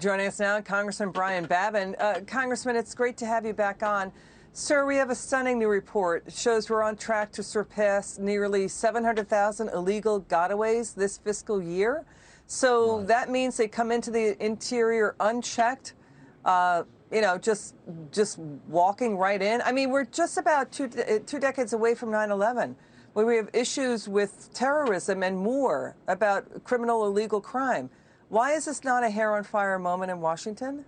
Joining us now, Congressman Brian Babin. Congressman, it's great to have you back on. Sir, we have a stunning new report. It shows we're on track to surpass nearly 700,000 illegal gotaways this fiscal year. So that means they come into the interior unchecked, just walking right in. I mean, we're just about two decades away from 9/11, where we have issues with terrorism and more about criminal illegal crime. Why is this not a hair-on-fire moment in Washington?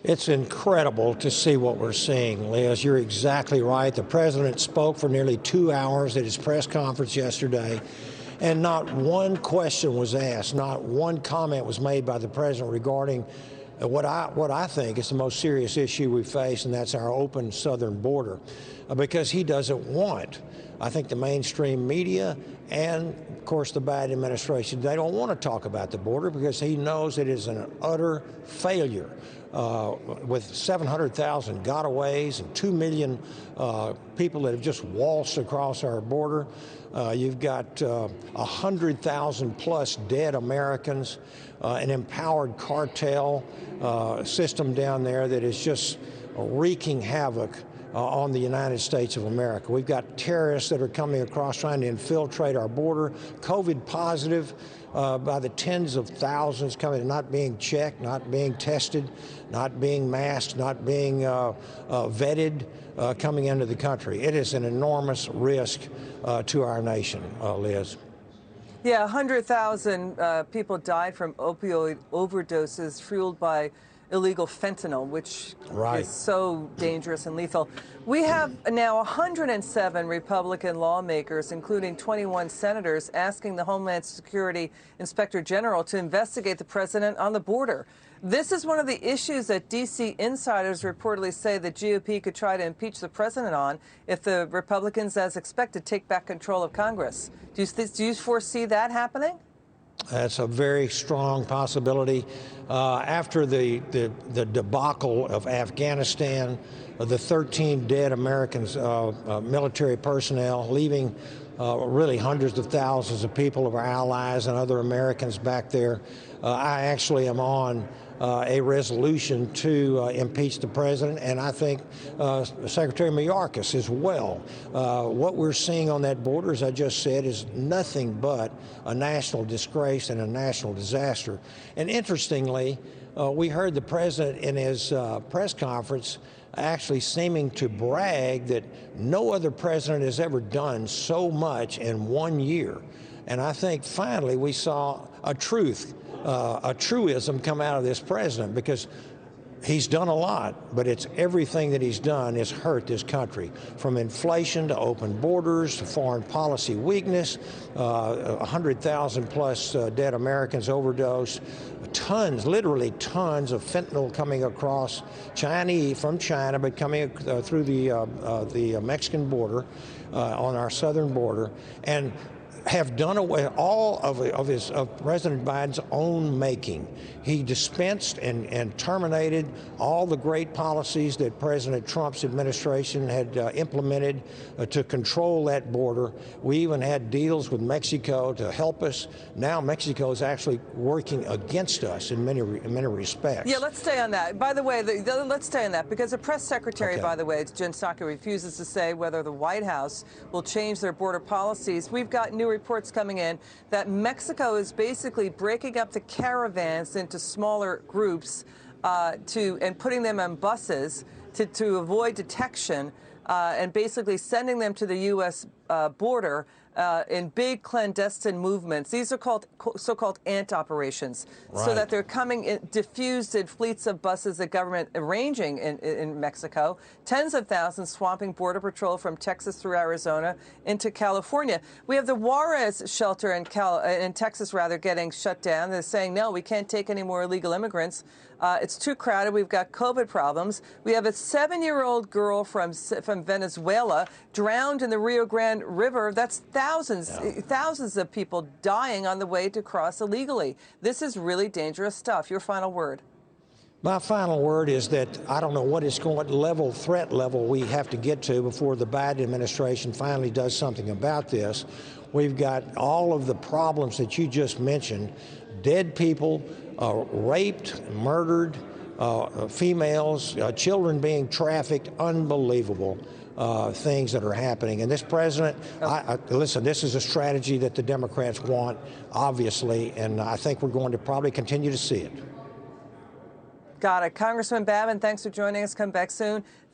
It's incredible to see what we're seeing, Liz. You're exactly right. The president spoke for nearly 2 hours at his press conference yesterday, and not one question was asked, not one comment was made by the president regarding what I think is the most serious issue we face, and that's our open southern border, because he doesn't want, I think, the mainstream media and, of course, the Biden administration, they don't want to talk about the border because he knows it is an utter failure. With 700,000 gotaways and 2 million people that have just waltzed across our border. You've got 100,000 plus dead Americans, an empowered cartel system down there that is just wreaking havoc on the United States of America. We've got terrorists that are coming across trying to infiltrate our border, COVID positive by the tens of thousands coming, not being checked, not being tested, not being masked, not being vetted, coming into the country. It is an enormous risk to our nation, Liz. Yeah, 100,000 people died from opioid overdoses fueled by illegal fentanyl, which is so dangerous and lethal. We have now 107 Republican lawmakers, including 21 senators, asking the Homeland Security Inspector General to investigate the president on the border. This is one of the issues that D.C. insiders reportedly say the GOP could try to impeach the president on if the Republicans, as expected, take back control of Congress. Do you foresee that happening? That's a very strong possibility. After the debacle of Afghanistan, the 13 dead Americans, military personnel, leaving really hundreds of thousands of people of our allies and other Americans back there, I actually am on a resolution to impeach the president, and I think Secretary Mayorkas as well. What we're seeing on that border, as I just said, is nothing but a national disgrace and a national disaster. And interestingly, we heard the president in his press conference actually seeming to brag that no other president has ever done so much in 1 year. And I think finally we saw a truism come out of this president, because he's done a lot, but it's everything that he's done has hurt this country, from inflation to open borders to foreign policy weakness, 100,000 plus dead Americans overdosed, tons, literally tons of fentanyl coming across from China, but coming through the Mexican border on our southern border, and have done away all of President Biden's own making. He dispensed and terminated all the great policies that President Trump's administration had implemented to control that border. We even had deals with Mexico to help us. Now Mexico is actually working against us in many respects. Yeah, let's stay on that. By the way, let's stay on that, because the press secretary, by the way, Jen Psaki, refuses to say whether the White House will change their border policies. We've got new reports coming in that Mexico is basically breaking up the caravans into smaller groups and putting them on buses to avoid detection and basically sending them to the U.S. Border in big clandestine movements. These are called so-called ant operations, so that they're coming diffused in fleets of buses the government arranging in Mexico, tens of thousands swamping Border Patrol from Texas through Arizona into California. We have the Juarez shelter in Texas, getting shut down. They're saying, no, we can't take any more illegal immigrants. It's too crowded. We've got COVID problems. We have a 7-year-old girl from Venezuela drowned in the Rio Grande River. That's thousands of people dying on the way to cross illegally. This is really dangerous stuff. Your final word. My final word is that I don't know what threat level we have to get to before the Biden administration finally does something about this. We've got all of the problems that you just mentioned dead people, raped, murdered, females, children being trafficked, unbelievable things that are happening. And this president, listen, this is a strategy that the Democrats want, obviously, and I think we're going to probably continue to see it. Got it. Congressman Babin, thanks for joining us. Come back soon.